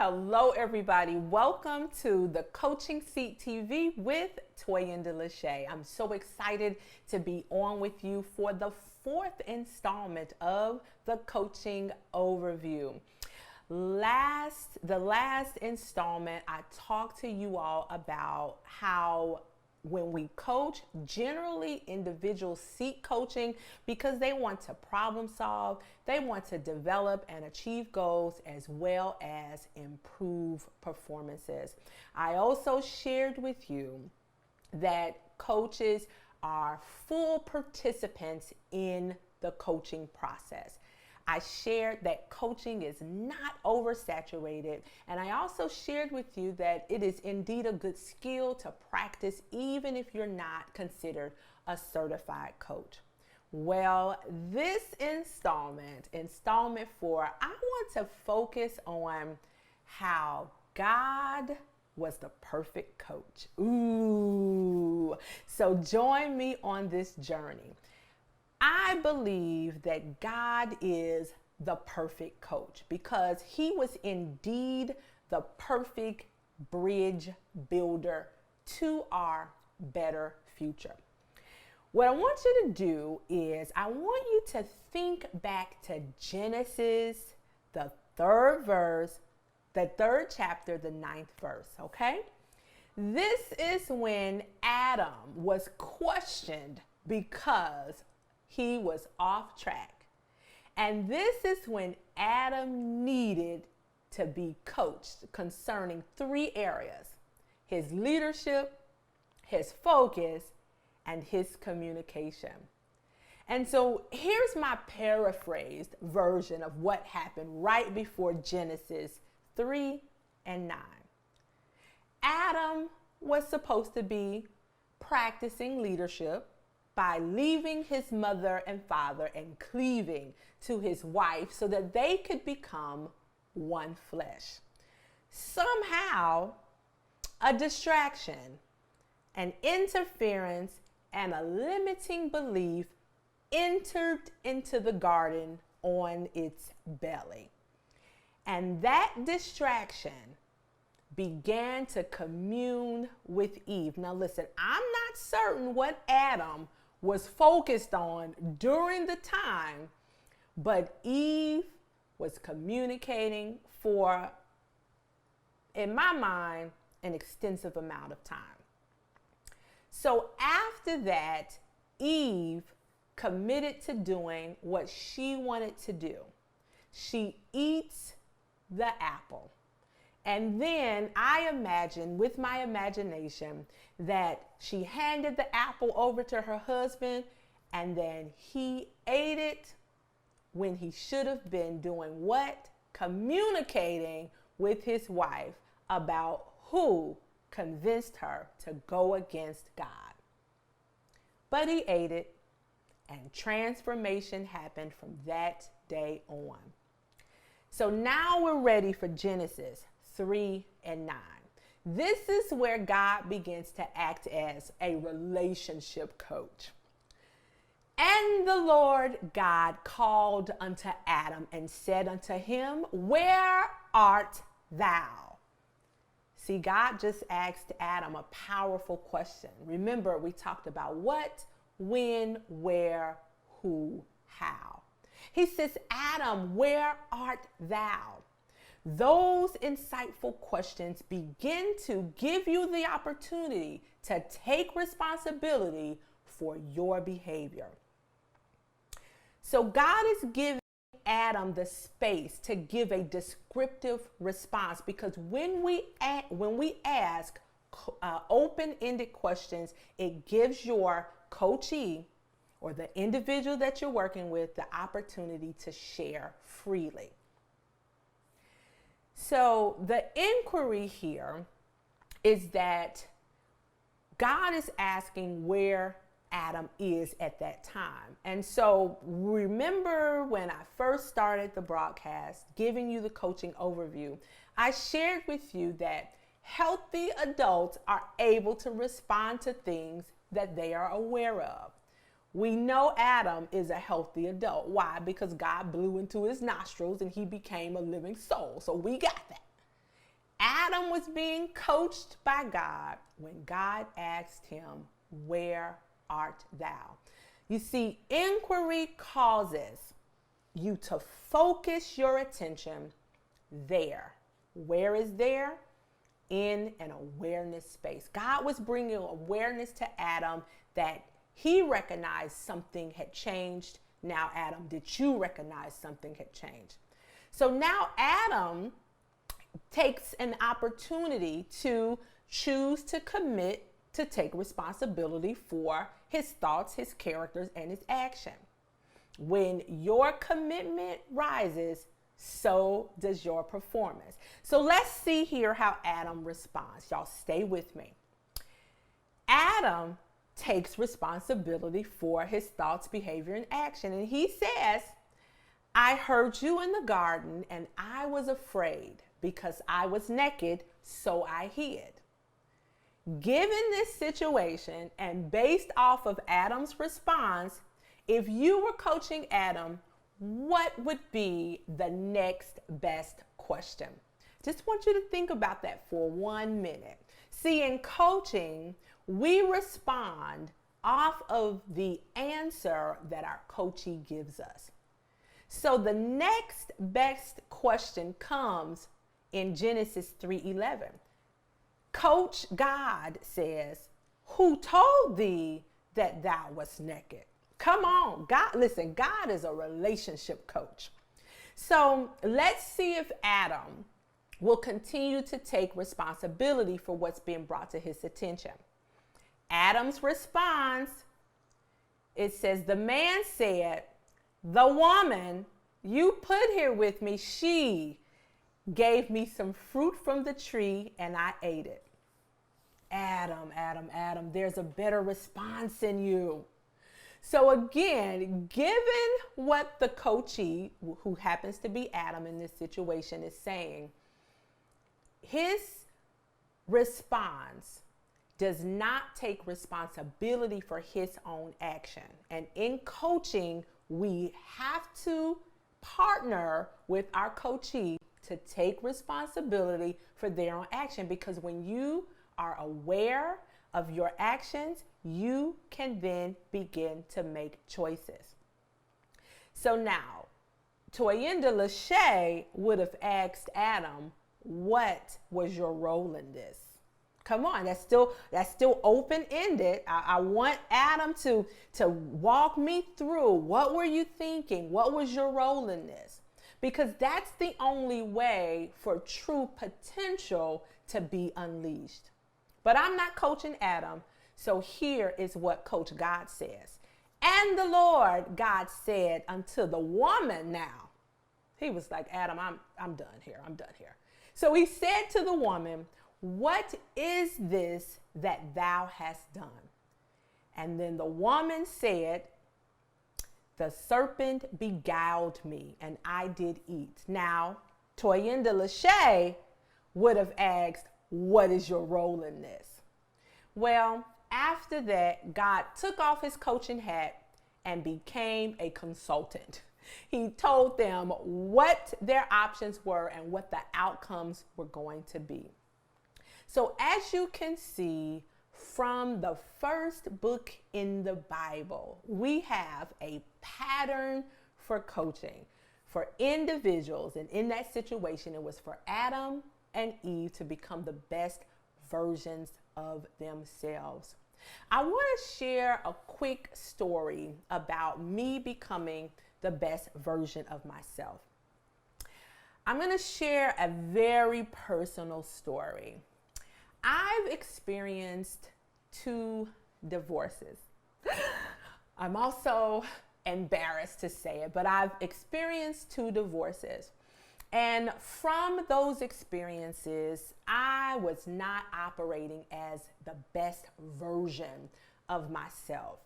Hello, everybody. Welcome to the Coaching Seat TV with Toyinda LaShea. I'm so excited to be on with you for the fourth installment of the coaching overview. The last installment, I talked to you all about how when we coach, generally individuals seek coaching because they want to problem solve, they want to develop and achieve goals as well as improve performances. I also shared with you that coaches are full participants in the coaching process. I shared that coaching is not oversaturated, and I also shared with you that it is indeed a good skill to practice even if you're not considered a certified coach. Well, this installment 4, I want to focus on how God was the perfect coach. Ooh, so join me on this journey. I believe that God is the perfect coach because he was indeed the perfect bridge builder to our better future. What I want you to do is I want you to think back to Genesis, the third chapter, the 9th verse, okay? This is when Adam was questioned because he was off track. And this is when Adam needed to be coached concerning 3 areas: his leadership, his focus, and his communication. And so here's my paraphrased version of what happened right before Genesis 3 and 9. Adam was supposed to be practicing leadership by leaving his mother and father and cleaving to his wife so that they could become one flesh. Somehow, a distraction, an interference, and a limiting belief entered into the garden on its belly. And that distraction began to commune with Eve. Now listen, I'm not certain what Adam was focused on during the time, but Eve was communicating for, in my mind, an extensive amount of time. So after that, Eve committed to doing what she wanted to do. She eats the apple. And then I imagine, with my imagination, that she handed the apple over to her husband and then he ate it when he should have been doing what? Communicating with his wife about who convinced her to go against God. But he ate it, and transformation happened from that day on. So now we're ready for Genesis 3 and 9. This is where God begins to act as a relationship coach. And the Lord God called unto Adam and said unto him, "Where art thou?" See, God just asked Adam a powerful question. Remember, we talked about what, when, where, who, how. He says, "Adam, where art thou?" Those insightful questions begin to give you the opportunity to take responsibility for your behavior. So God is giving Adam the space to give a descriptive response, because when we ask open-ended questions, it gives your coachee or the individual that you're working with the opportunity to share freely. So the inquiry here is that God is asking where Adam is at that time. And so remember when I first started the broadcast, giving you the coaching overview, I shared with you that healthy adults are able to respond to things that they are aware of. We know Adam is a healthy adult. Why? Because God blew into his nostrils and he became a living soul. So we got that. Adam was being coached by God when God asked him, "Where art thou?" You see, inquiry causes you to focus your attention there. Where is there? In an awareness space. God was bringing awareness to Adam that he recognized something had changed. Now, Adam, did you recognize something had changed? So now Adam takes an opportunity to choose to commit to take responsibility for his thoughts, his characters, and his action. When your commitment rises, so does your performance. So let's see here how Adam responds. Y'all stay with me. Adam takes responsibility for his thoughts, behavior, and action. And he says, "I heard you in the garden and I was afraid because I was naked, so I hid." Given this situation and based off of Adam's response, if you were coaching Adam, what would be the next best question? Just want you to think about that for 1 minute. See, in coaching, we respond off of the answer that our coachee gives us. So the next best question comes in Genesis 3:11. Coach God says, "Who told thee that thou wast naked?" Come on, God, listen, God is a relationship coach. So let's see if Adam will continue to take responsibility for what's being brought to his attention. Adam's response, it says, "The man said, the woman you put here with me, she gave me some fruit from the tree and I ate it." Adam, there's a better response in you. So again, given what the coachee, who happens to be Adam in this situation, is saying, his response does not take responsibility for his own action. And in coaching, we have to partner with our coachee to take responsibility for their own action, because when you are aware of your actions, you can then begin to make choices. So now, Toyinda LaShea would have asked Adam, "What was your role in this?" Come on, that's still open-ended. I want Adam to walk me through. What were you thinking? What was your role in this? Because that's the only way for true potential to be unleashed. But I'm not coaching Adam. So here is what Coach God says. "And the Lord God said unto the woman," now, he was like, "Adam, I'm done here. I'm done here." So he said to the woman, "What is this that thou hast done?" And then the woman said, "The serpent beguiled me, and I did eat." Now, Toyinda LaShea would have asked, "What is your role in this?" Well, after that, God took off his coaching hat and became a consultant. He told them what their options were and what the outcomes were going to be. So as you can see from the first book in the Bible, we have a pattern for coaching for individuals. And in that situation, it was for Adam and Eve to become the best versions of themselves. I want to share a quick story about me becoming the best version of myself. I'm going to share a very personal story. I've experienced 2 divorces. I'm also embarrassed to say it, but I've experienced 2 divorces. And from those experiences, I was not operating as the best version of myself.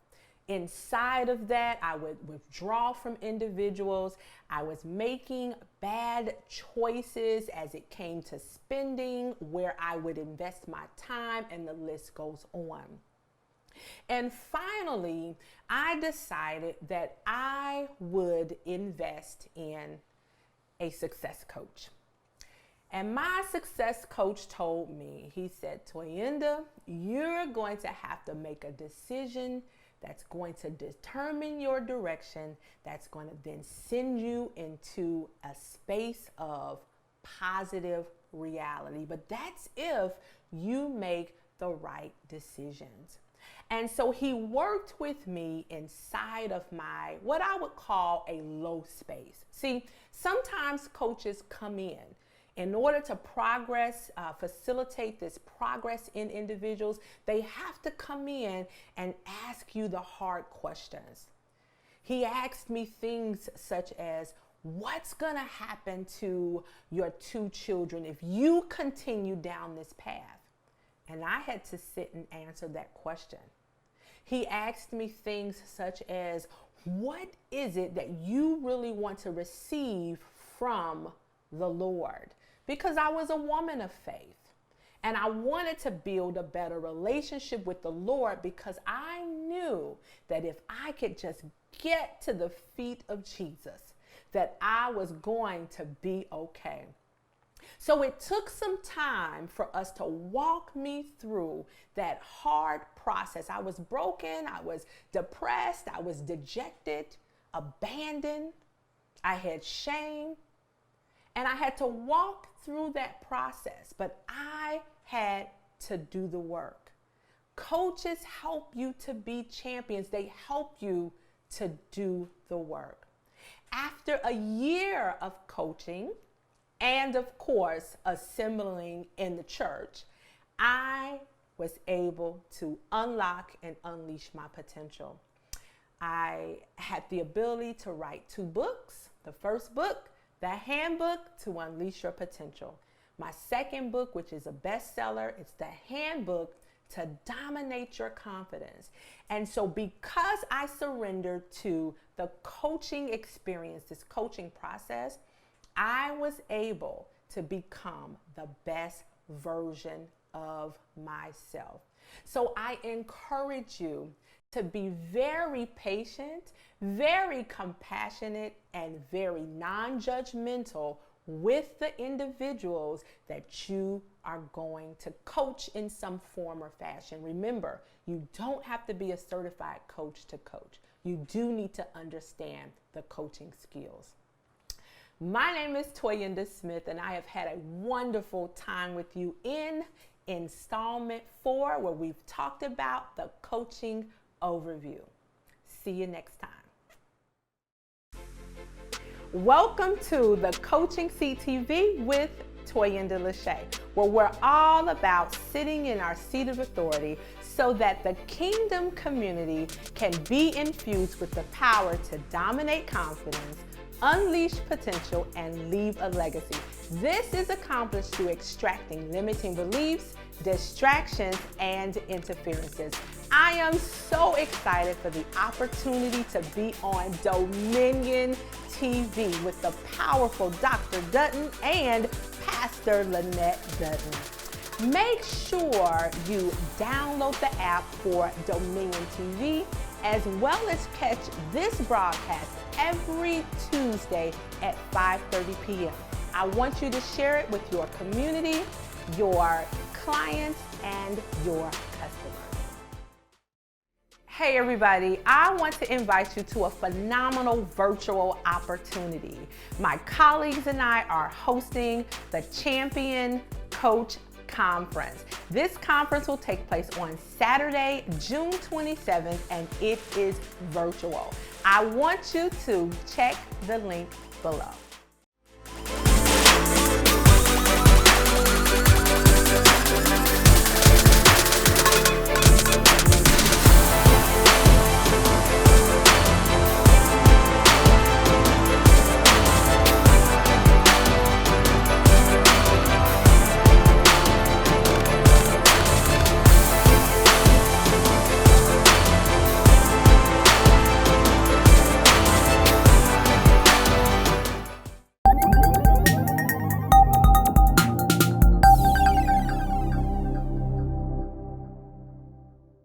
Inside of that, I would withdraw from individuals. I was making bad choices as it came to spending, where I would invest my time, and the list goes on. And finally, I decided that I would invest in a success coach. And my success coach told me, he said, Toyinda, you're going to have to make a decision that's going to determine your direction, that's going to then send you into a space of positive reality. But that's if you make the right decisions. And so he worked with me inside of my, what I would call a low space. See, sometimes coaches come in order to progress, facilitate this progress in individuals, they have to come in and ask you the hard questions. He asked me things such as, what's going to happen to your 2 children if you continue down this path? And I had to sit and answer that question. He asked me things such as, what is it that you really want to receive from the Lord? Because I was a woman of faith and I wanted to build a better relationship with the Lord, because I knew that if I could just get to the feet of Jesus, that I was going to be okay. So it took some time for us to walk me through that hard process. I was broken, I was depressed, I was dejected, abandoned, I had shame, and I had to walk through that process, but I had to do the work. Coaches help you to be champions. They help you to do the work. After a year of coaching, and of course, assembling in the church, I was able to unlock and unleash my potential. I had the ability to write 2 books. The first book, The Handbook to Unleash Your Potential. My second book, which is a bestseller, it's The Handbook to Dominate Your Confidence. And so because I surrendered to the coaching experience, this coaching process, I was able to become the best version of myself. So I encourage you to be very patient, very compassionate, and very non-judgmental with the individuals that you are going to coach in some form or fashion. Remember, you don't have to be a certified coach to coach. You do need to understand the coaching skills. My name is Toyinda Smith, and I have had a wonderful time with you in installment 4, where we've talked about the coaching overview. See you next time. Welcome to the Coaching Seat TV with Toyinda LaShea, where we're all about sitting in our seat of authority so that the kingdom community can be infused with the power to dominate confidence, unleash potential, and leave a legacy. This is accomplished through extracting limiting beliefs, distractions, and interferences. I am so excited for the opportunity to be on Dominion TV with the powerful Dr. Dutton and Pastor Lynette Dutton. Make sure you download the app for Dominion TV, as well as catch this broadcast every Tuesday at 5:30 p.m. I want you to share it with your community, your clients, and your customers. Hey everybody, I want to invite you to a phenomenal virtual opportunity. My colleagues and I are hosting the Champion Coach Conference. This conference will take place on Saturday, June 27th, and it is virtual. I want you to check the link below.